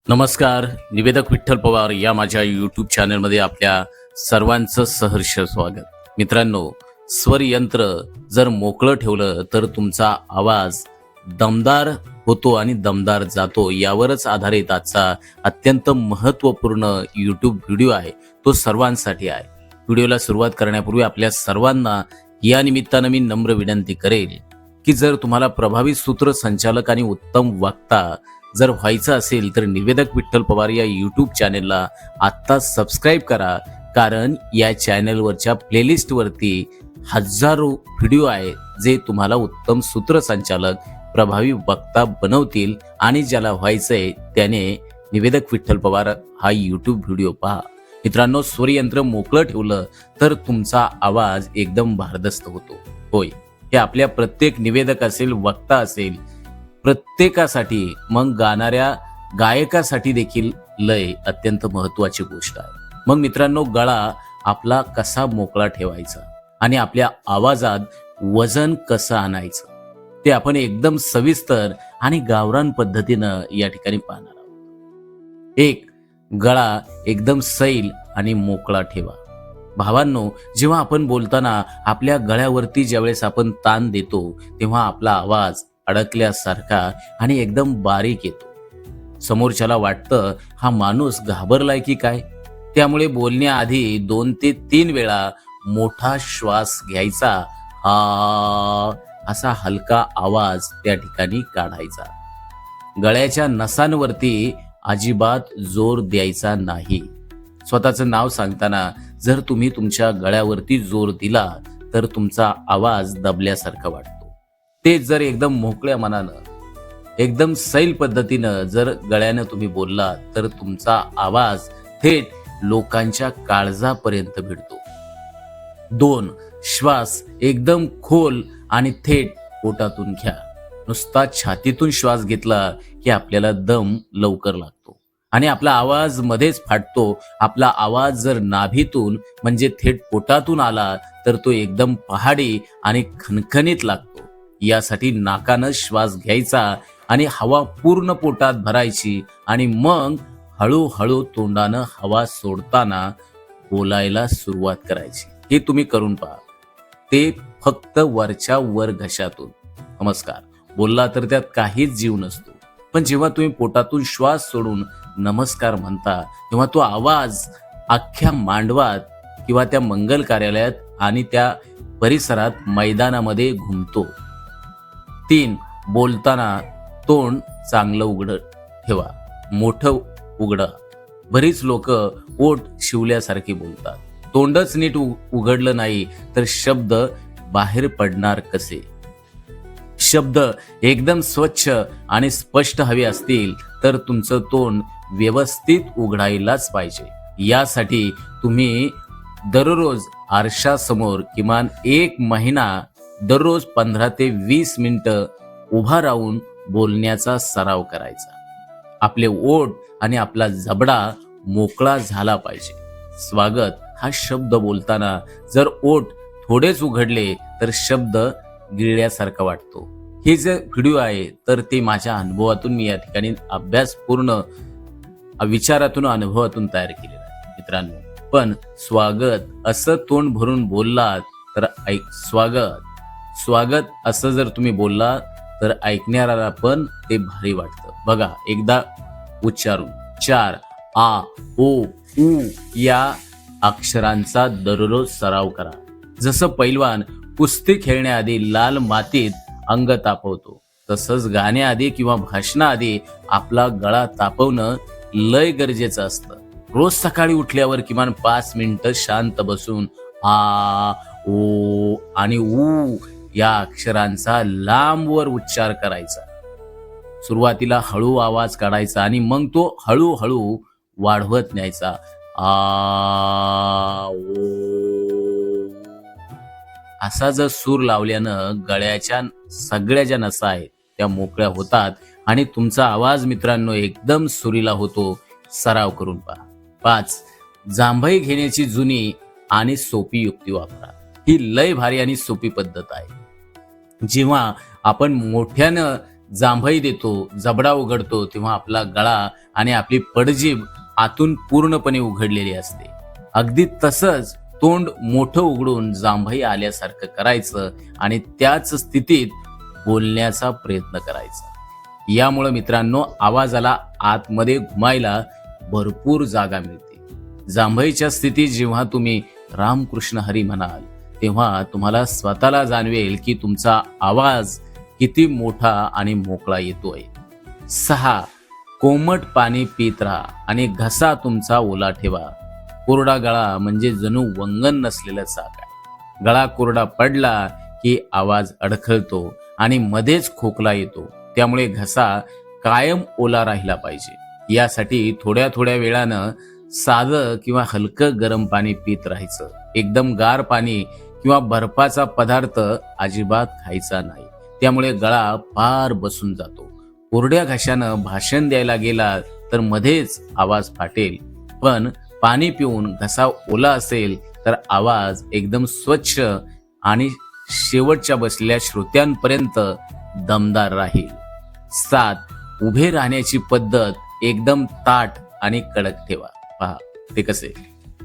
नमस्कार. निवेदक विठ्ठल पवार या माझ्या यूट्यूब चॅनलमध्ये आपल्या सर्वांचं सहर्ष स्वागत. मित्रांनो, स्वर यंत्र जर मोकळं ठेवलं तर तुमचा आवाज दमदार होतो आणि दमदार जातो. यावरच आधारित आजचा अत्यंत महत्त्वपूर्ण यूट्यूब व्हिडिओ आहे. तो सर्वांसाठी आहे. व्हिडिओला सुरुवात करण्यापूर्वी आपल्या सर्वांना या निमित्तानं मी नम्र विनंती करेल की जर तुम्हाला प्रभावी सूत्रसंचालक आणि उत्तम वक्ता जर व्हायचं असेल तर निवेदक विठ्ठल पवार या यूट्यूब चॅनेलला आत्ता सबस्क्राईब करा. कारण या चॅनेलवरच्या प्लेलिस्टवरती हजारो व्हिडिओ आहे जे तुम्हाला उत्तम सूत्रसंचालक, प्रभावी वक्ता बनवतील. आणि ज्याला व्हायचंय त्याने निवेदक विठ्ठल पवार हा यूट्यूब व्हिडिओ पहा. मित्रांनो, स्वरयंत्र मोकळं ठेवलं तर तुमचा आवाज एकदम भारदस्त होतो. होय, हे आपल्या प्रत्येक निवेदक असेल, वक्ता असेल, प्रत्येकासाठी, मग गाणाऱ्या गायकासाठी देखील लय अत्यंत महत्वाची गोष्ट आहे. मग मित्रांनो, गळा आपला कसा मोकळा ठेवायचा आणि आपल्या आवाजात वजन कसं आणायचं ते आपण एकदम सविस्तर आणि गावरान पद्धतीनं या ठिकाणी पाहणार आहोत. एक, गळा एकदम सैल आणि मोकळा ठेवा. भावांनो, जेव्हा आपण बोलताना आपल्या गळ्यावरती ज्यावेळेस आपण ताण देतो तेव्हा आपला आवाज अडकल्यासारखा आणि एकदम बारीक येतो. समोरच्याला वाटतं हा माणूस घाबरलाय की काय. त्यामुळे बोलण्याआधी 2 ते 3 वेळा मोठा श्वास घ्यायचा. हा असा हलका आवाज त्या ठिकाणी काढायचा. गळ्याच्या नसांवरती अजिबात जोर द्यायचा नाही. स्वतःचं नाव सांगताना जर तुम्ही तुमच्या गळ्यावरती जोर दिला तर तुमचा आवाज दबल्यासारखा वाटतो. ते जर एकदम मोकळ्या मनानं, एकदम सैल पद्धतीनं जर गळ्यानं तुम्ही बोलला तर तुमचा आवाज थेट लोकांच्या काळजापर्यंत भिडतो. 2, श्वास एकदम खोल आणि थेट पोटातून घ्या. नुसता छातीतून श्वास घेतला की आपल्याला दम लवकर लागतो आणि आपला आवाज मध्येच फाटतो. आपला आवाज जर नाभीतून म्हणजे थेट पोटातून आला तर तो एकदम पहाडी आणि खणखणीत लागतो. यासाठी नाकानं श्वास घ्यायचा आणि हवा पूर्ण पोटात भरायची आणि मग हळूहळू तोंडानं हवा सोडताना बोलायला सुरुवात करायची. हे तुम्ही करून पहा. ते फक्त वरच्या वर घशातून नमस्कार बोलला तर त्यात काहीच जीव नसतो. पण जेव्हा तुम्ही पोटातून श्वास सोडून नमस्कार म्हणता तेव्हा तो आवाज अख्ख्या मांडवात किंवा त्या मंगल कार्यालयात आणि त्या परिसरात मैदानामध्ये घुमतो. 3, बोलताना तोंड चांगलं उघडं ठेवा, मोठं उघडा. बरीच लोक ओठ शिवल्यासारखे बोलतात. तोंडच नीट उघडलं नाही तर शब्द बाहेर पडणार कसे. शब्द एकदम स्वच्छ आणि स्पष्ट हवे असतील तर तुमचं तोंड व्यवस्थित उघडायलाच पाहिजे. यासाठी तुम्ही दररोज आरशासमोर किमान 1 महिना दररोज 15 ते 20 मिनिटं उभा राहून बोलण्याचा सराव करायचा. आपले ओठ आणि आपला जबडा मोकळा झाला पाहिजे. स्वागत हा शब्द बोलताना जर ओठ थोडेच उघडले तर शब्द गिळल्यासारखा वाटतो. हे जे व्हिडिओ आहे तर ते माझ्या अनुभवातून मी या ठिकाणी अभ्यासपूर्ण विचारातून, अनुभवातून तयार केलेलं आहे मित्रांनो. पण स्वागत असं तोंड भरून बोललात तर स्वागत स्वागत असं जर तुम्ही बोलला तर ऐकणाऱ्याला पण ते भारी वाटतं. बघा, एकदा उच्चारून 4 आ, ओ, उ या अक्षरांचा दररोज सराव करा. जसं पैलवान कुस्ती खेळण्याआधी लाल मातीत अंग तापवतो तसंच गाण्याआधी किंवा भाषणाआधी आपला गळा तापवणं लय गरजेचं असतं. रोज सकाळी उठल्यावर किमान 5 मिनिटं शांत बसून आ, ओ आणि उ या अक्षरांचा लांबवर उच्चार करायचा. सुरुवातीला हळू आवाज काढायचा आणि मग तो हळूहळू वाढवत न्यायचा. आ, ओ असा जर सूर लावल्यानं गळ्याच्या सगळ्या ज्या नसा आहेत त्या मोकळ्या होतात आणि तुमचा आवाज मित्रांनो एकदम सुरीला होतो. सराव करून पहा. 5, जांभई घेण्याची जुनी आणि सोपी युक्ती वापरा. ही लय भारी आणि सोपी पद्धत आहे. जेव्हा आपण मोठ्यानं जांभई देतो, जबडा उघडतो, तेव्हा आपला गळा आणि आपली पडजीभ आतून पूर्णपणे उघडलेली असते. अगदी तसंच तोंड मोठं उघडून जांभई आल्यासारखं करायचं आणि त्याच स्थितीत बोलण्याचा प्रयत्न करायचा. यामुळे मित्रांनो आवाजाला आतमध्ये घुमायला भरपूर जागा मिळते. जांभईच्या स्थितीत जेव्हा तुम्ही रामकृष्ण हरी म्हणाल तेव्हा तुम्हाला स्वतःला जाणवेल की तुमचा आवाज किती मोठा आणि मोकळा येतोय. 6. कोमट पाणी पित राहा आणि घसा तुमचा ओला ठेवा. कोरडा गळा म्हणजे जणू वंगण नसलेलं चाक आहे. गळा कोरडा पडला की आवाज अडखळतो आणि मध्येच खोकला येतो. त्यामुळे घसा कायम ओला राहिला पाहिजे. यासाठी थोड्या थोड्या वेळानं साधं किंवा हलकं गरम पाणी पित राहायचं. एकदम गार पाणी किंवा बर्फाचा पदार्थ अजिबात खायचा नाही. त्यामुळे गळा फार बसून जातो. कोरड्या घशानं भाषण द्यायला गेला तर मध्येच आवाज फाटेल. पण पाणी पिऊन घसा ओला असेल तर आवाज एकदम स्वच्छ आणि शेवटच्या बसलेल्या श्रोत्यांपर्यंत दमदार राहील. 7. उभे राहण्याची पद्धत एकदम ताठ आणि कडक ठेवा. पहा ते कसे.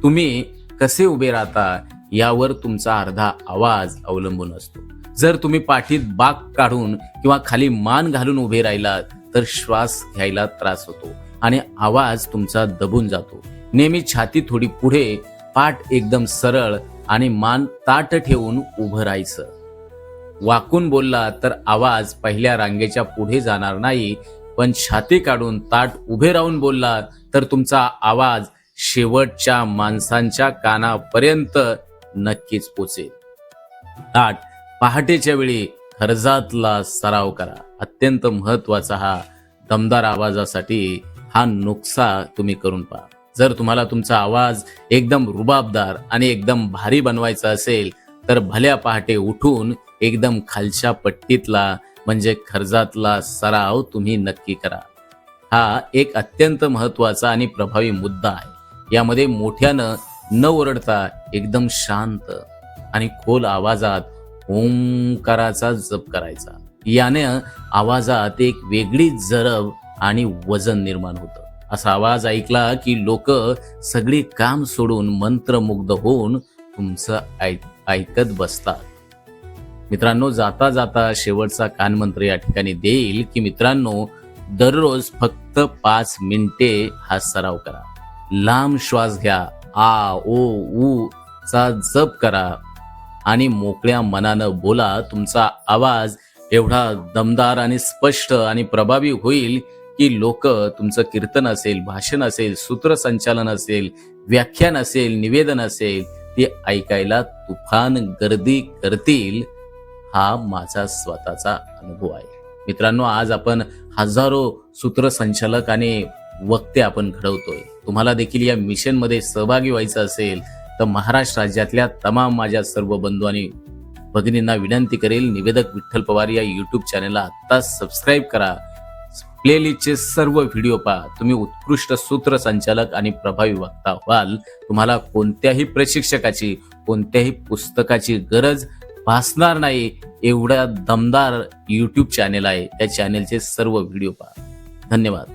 तुम्ही कसे उभे राहता यावर तुमचा अर्धा आवाज अवलंबून असतो. जर तुम्ही पाठीत बाक काढून किंवा खाली मान घालून उभे राहिलात तर श्वास घ्यायला त्रास होतो आणि आवाज तुमचा दबून जातो. नेहमी छाती थोडी पुढे, पाठ एकदम सरळ आणि मान ताठ ठेवून उभं राहायचं. वाकून बोलला तर आवाज पहिल्या रांगेच्या पुढे जाणार नाही, पण छाती काढून ताठ उभे राहून बोलला तर तुमचा आवाज शेवटच्या माणसांच्या कानापर्यंत नक्कीच पोचेल. 8. पहाटेच्या वेळी खर्जातला सराव करा. अत्यंत महत्वाचा हा दमदार आवाजासाठी हा नुकसा तुम्ही करून पहा. जर तुम्हाला तुमचा आवाज एकदम रुबाबदार आणि एकदम भारी बनवायचा असेल तर भल्या पहाटे उठून एकदम खालच्या पट्टीतला म्हणजे खर्जातला सराव तुम्ही नक्की करा. हा एक अत्यंत महत्वाचा आणि प्रभावी मुद्दा आहे. यामध्ये मोठ्यानं न ओरडता एकदम शांत आणि खोल आवाजात ओंकाराचा जप करायचा. याने आवाजात एक वेगळी जरब आणि वजन निर्माण होतं. असा आवाज ऐकला की लोक सगळी काम सोडून मंत्रमुग्ध होऊन तुमचं ऐकत बसतात. मित्रांनो जाता जाता शेवटचा कानमंत्र या ठिकाणी देईल की मित्रांनो दररोज फक्त 5 मिनिटे हा सराव करा. लांब श्वास घ्या. आ ओ ऊ चा जप करा आणि मोकळ्या मनानं बोला. तुमचा आवाज एवढा दमदार आणि स्पष्ट आणि प्रभावी होईल की लोक तुमचं कीर्तन असेल, भाषण असेल, सूत्रसंचालन असेल, व्याख्यान असेल, निवेदन असेल ते ऐकायला तुफान गर्दी करतील. हा माझा स्वतःचा अनुभव आहे. मित्रांनो आज आपण हजारो सूत्रसंचालक आणि वक्ते आपण घडवतोय. तुम्हाला देखील या मिशन मध्ये सहभागी व्हायचं असेल तर महाराष्ट्र राज्यातल्या तमाम माझ्या सर्व बंधू आणि भगिनींना विनंती करेल, निवेदक विठ्ठल पवार या युट्यूब चॅनलला आत्ताच सबस्क्राईब करा. प्लेलिस्टचे सर्व व्हिडिओ पहा. तुम्ही उत्कृष्ट सूत्रसंचालक आणि प्रभावी वक्ता व्हाल. तुम्हाला कोणत्याही प्रशिक्षकाची, कोणत्याही पुस्तकाची गरज भासणार नाही. एवढा दमदार युट्यूब चॅनल आहे. त्या चॅनलचे सर्व व्हिडिओ पहा. धन्यवाद.